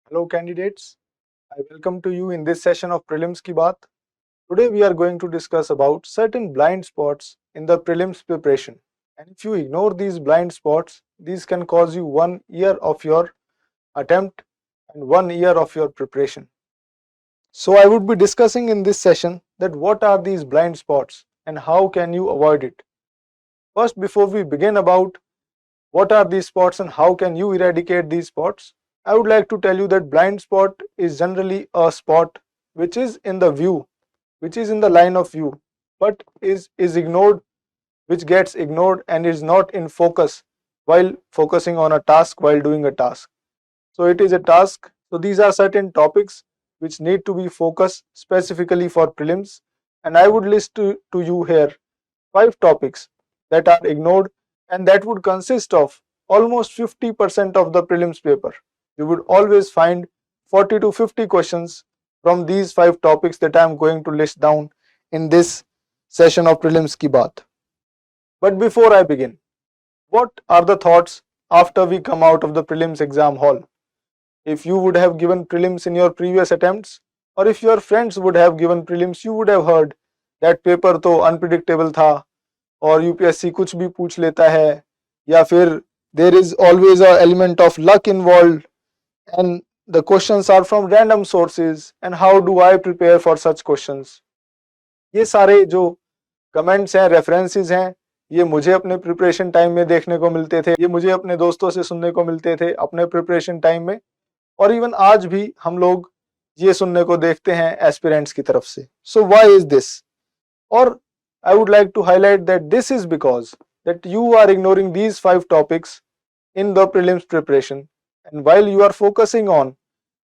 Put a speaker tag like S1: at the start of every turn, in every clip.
S1: Hello candidates, I welcome to you in this session of Prelims Ki Baat. Today we are going to discuss about certain blind spots in the prelims preparation. And if you ignore these blind spots, these can cause you 1 year of your attempt and 1 year of your preparation. So I would be discussing in this session that what are these blind spots and how can you avoid it. First, before we begin about what are these spots and how can you eradicate these spots, I would like to tell you that blind spot is generally a spot which is in the view, which is in the line of view, but is ignored, which gets ignored and is not in focus while focusing on a task, while doing a task. So it is a task. So these are certain topics which need to be focused specifically for prelims, and I would list to you here 5 topics that are ignored, and that would consist of almost 50% of the prelims paper. You would always find 40 to 50 questions from these 5 topics that I am going to list down in this session of Prelims Ki Baat. But before I begin, what are the thoughts after we come out of the prelims exam hall? If you would have given prelims in your previous attempts, or if your friends would have given prelims, you would have heard that paper तो unpredictable था, और UPSC कुछ भी पूछ लेता है, या फिर there is always a element of luck involved and the questions are from random sources and how do I prepare for such questions. ये सारे जो कमेंट्स हैं, रेफरेंसेस हैं, ये मुझे अपने प्रिपरेशन टाइम में देखने को मिलते थे, ये मुझे अपने दोस्तों से सुनने को मिलते थे अपने प्रिपरेशन टाइम में, और इवन आज भी हम लोग ये सुनने को देखते हैं एस्पिरेंट्स की तरफ से. So why is this? और I would like to highlight that this is because that you are ignoring these 5 topics in the prelims preparation, and while you are focusing on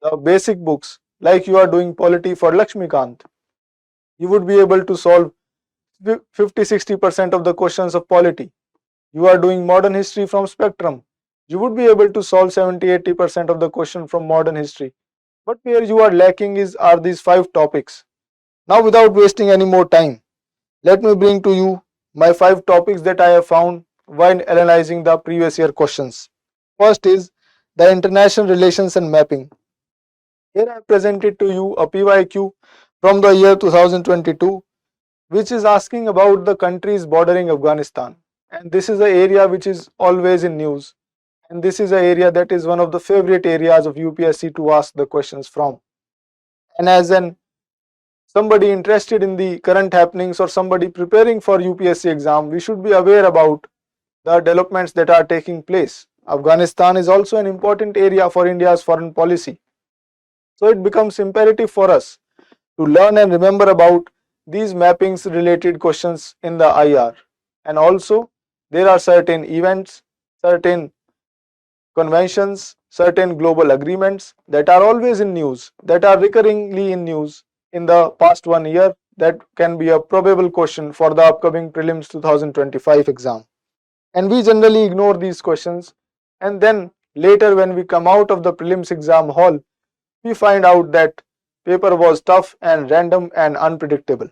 S1: the basic books like you are doing polity for Lakshmikant, you would be able to solve 50-60% of the questions of polity. You are doing modern history from Spectrum, you would be able to solve 70-80% of the question from modern history. But where you are lacking are these 5 topics. Now, without wasting any more time, let me bring to you my 5 topics that I have found while analyzing the previous year questions. First is the international relations and mapping. Here I have presented to you a PYQ from the year 2022, which is asking about the countries bordering Afghanistan. And this is an area which is always in news. And this is an area that is one of the favorite areas of UPSC to ask the questions from. And as somebody interested in the current happenings or somebody preparing for UPSC exam, we should be aware about the developments that are taking place. Afghanistan is also an important area for India's foreign policy. So it becomes imperative for us to learn and remember about these mappings related questions in the IR. And also there are certain events, certain conventions, certain global agreements that are always in news, that are recurringly in news in the past 1 year, that can be a probable question for the upcoming prelims 2025 exam. And we generally ignore these questions, and then later when we come out of the prelims exam hall, we find out that paper was tough and random and unpredictable.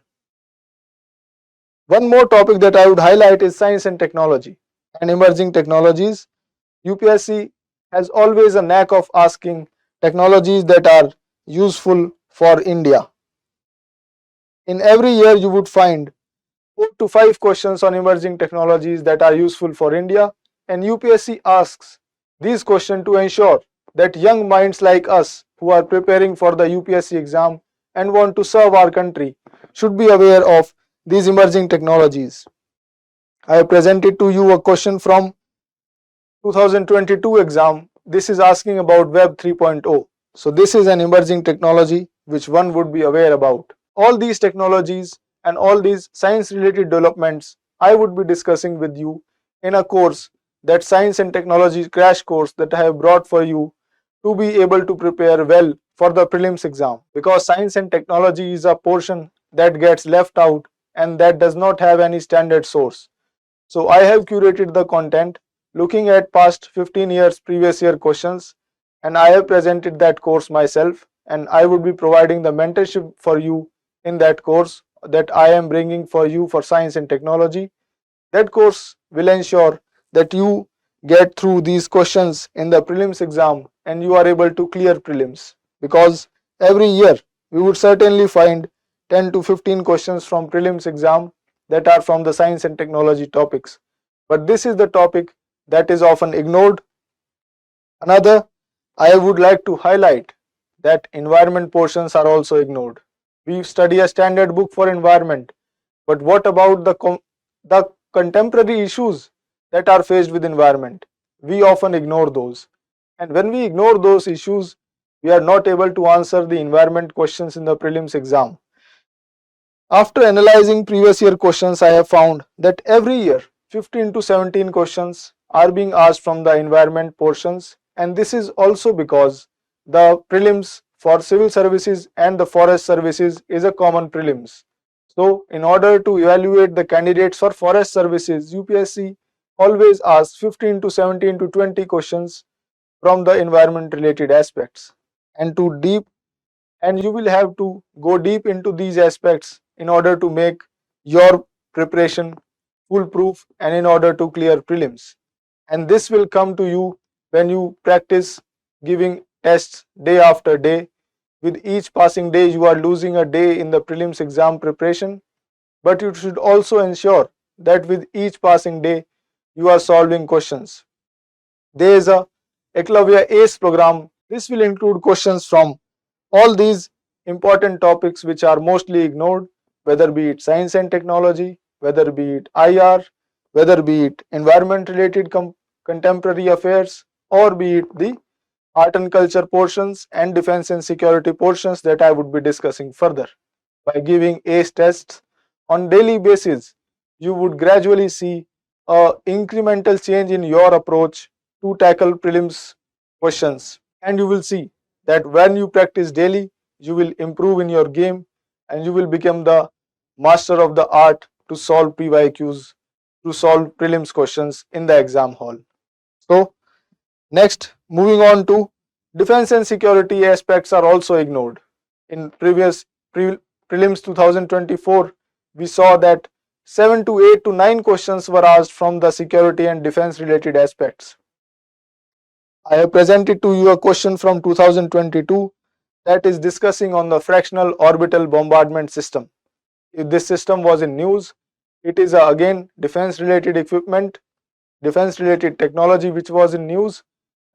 S1: One more topic that I would highlight is science and technology and emerging technologies. UPSC has always a knack of asking technologies that are useful for India. In every year you would find 4 to 5 questions on emerging technologies that are useful for India, and UPSC asks these questions to ensure that young minds like us who are preparing for the UPSC exam and want to serve our country should be aware of these emerging technologies. I have presented to you a question from 2022 exam. This is asking about Web 3.0. So this is an emerging technology which one would be aware about. All these technologies and all these science related developments I would be discussing with you in a course, that science and technology crash course that I have brought for you to be able to prepare well for the prelims exam, because science and technology is a portion that gets left out and that does not have any standard source. So I have curated the content looking at past 15 years previous year questions, and I have presented that course myself, and I would be providing the mentorship for you in that course that I am bringing for you for science and technology. That course will ensure that you get through these questions in the prelims exam and you are able to clear prelims, because every year we would certainly find 10 to 15 questions from prelims exam that are from the science and technology topics. But this is the topic that is often ignored. Another, I would like to highlight that environment portions are also ignored. We study a standard book for environment, but what about the contemporary issues that are faced with environment? We often ignore those. And when we ignore those issues, we are not able to answer the environment questions in the prelims exam. After analyzing previous year questions, I have found that every year 15 to 17 questions are being asked from the environment portions, and this is also because the prelims for civil services and the forest services is a common prelims. So in order to evaluate the candidates for forest services, UPSC always asks 15 to 17 to 20 questions from the environment related aspects, and you will have to go deep into these aspects in order to make your preparation foolproof and in order to clear prelims. And this will come to you when you practice giving tests day after day. With each passing day you are losing a day in the prelims exam preparation, but you should also ensure that with each passing day you are solving questions. There is a Eklavya ACE program. This will include questions from all these important topics which are mostly ignored, whether be it science and technology, whether be it IR, whether be it environment related contemporary affairs, or be it the art and culture portions and defense and security portions that I would be discussing further. By giving ACE tests on daily basis, you would gradually see a incremental change in your approach to tackle prelims questions, and you will see that when you practice daily, you will improve in your game and you will become the master of the art to solve PYQs, to solve prelims questions in the exam hall. So next, moving on to defense and security aspects are also ignored. In previous prelims 2024, we saw that 7 to 8 to 9 questions were asked from the security and defense related aspects. I have presented to you a question from 2022 that is discussing on the fractional orbital bombardment system. If this system was in news, it is again defense related equipment, defense related technology which was in news,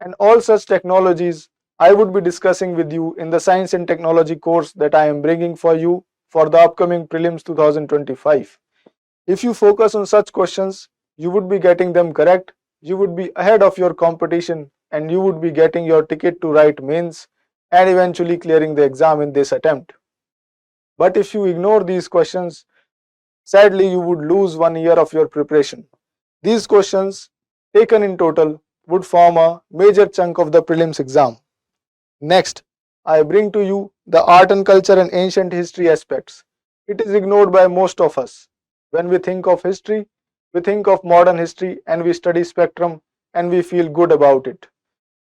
S1: and all such technologies I would be discussing with you in the science and technology course that I am bringing for you for the upcoming prelims 2025. If you focus on such questions, you would be getting them correct, you would be ahead of your competition, and you would be getting your ticket to write mains and eventually clearing the exam in this attempt. But if you ignore these questions, sadly you would lose 1 year of your preparation. These questions taken in total would form a major chunk of the prelims exam. Next, I bring to you the art and culture and ancient history aspects. It is ignored by most of us. When we think of history, we think of modern history and we study spectrum and we feel good about it.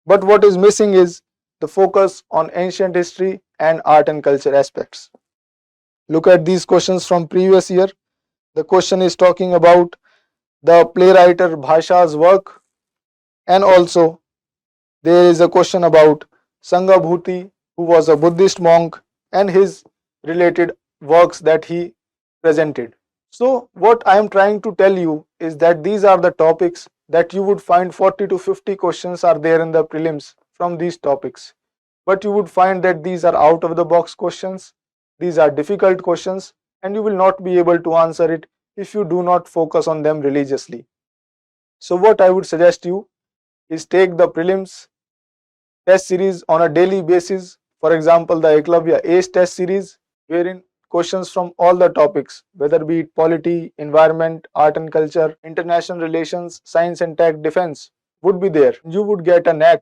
S1: But what is missing is the focus on ancient history and art and culture aspects. Look at these questions from previous year. The question is talking about the playwright Bhasha's work, and also there is a question about Sanghabhuti, who was a Buddhist monk, and his related works that he presented. So what I am trying to tell you is that these are the topics that you would find 40 to 50 questions are there in the prelims from these topics. But you would find that these are out of the box questions, these are difficult questions, and you will not be able to answer it if you do not focus on them religiously. So what I would suggest you is take the prelims test series on a daily basis. For example, the Eklavya ACE test series, wherein questions from all the topics, whether be it polity, environment, art and culture, international relations, science and tech, defense, would be there. You would get a knack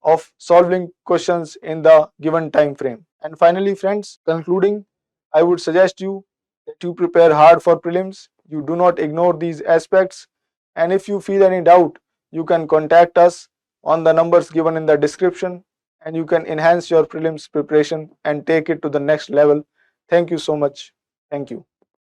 S1: of solving questions in the given time frame. And finally, friends, concluding, I would suggest you that you prepare hard for prelims. You do not ignore these aspects. And if you feel any doubt, you can contact us on the numbers given in the description, and you can enhance your prelims preparation and take it to the next level. Thank you so much. Thank you.